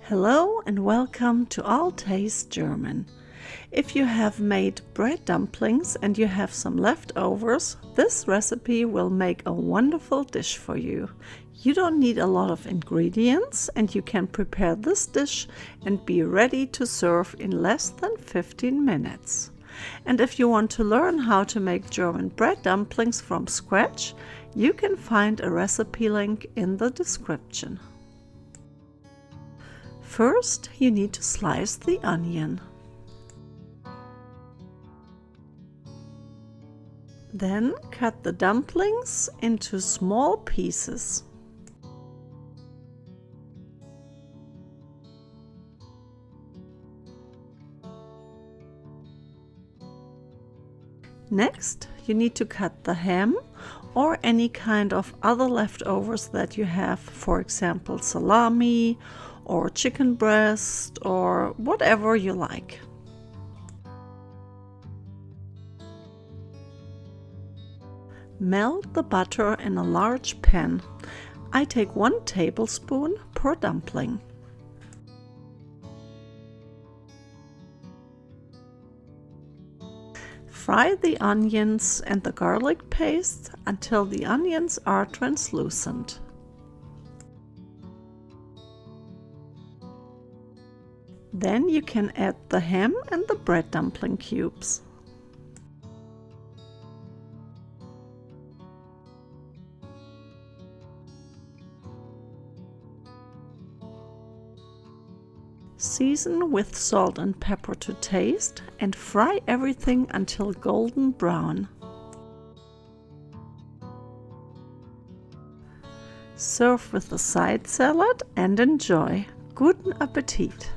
Hello and welcome to All Taste German. If you have made bread dumplings and you have some leftovers, this recipe will make a wonderful dish for you. You don't need a lot of ingredients and you can prepare this dish and be ready to serve in less than 15 minutes. And if you want to learn how to make German bread dumplings from scratch, you can find a recipe link in the description. First, you need to slice the onion. Then cut the dumplings into small pieces. Next, you need to cut the ham or any kind of other leftovers that you have, for example salami or chicken breast or whatever you like. Melt the butter in a large pan. I take 1 tablespoon per dumpling. Fry the onions and the garlic paste until the onions are translucent. Then you can add the ham and the bread dumpling cubes. Season with salt and pepper to taste and fry everything until golden brown. Serve with a side salad and enjoy. Guten Appetit!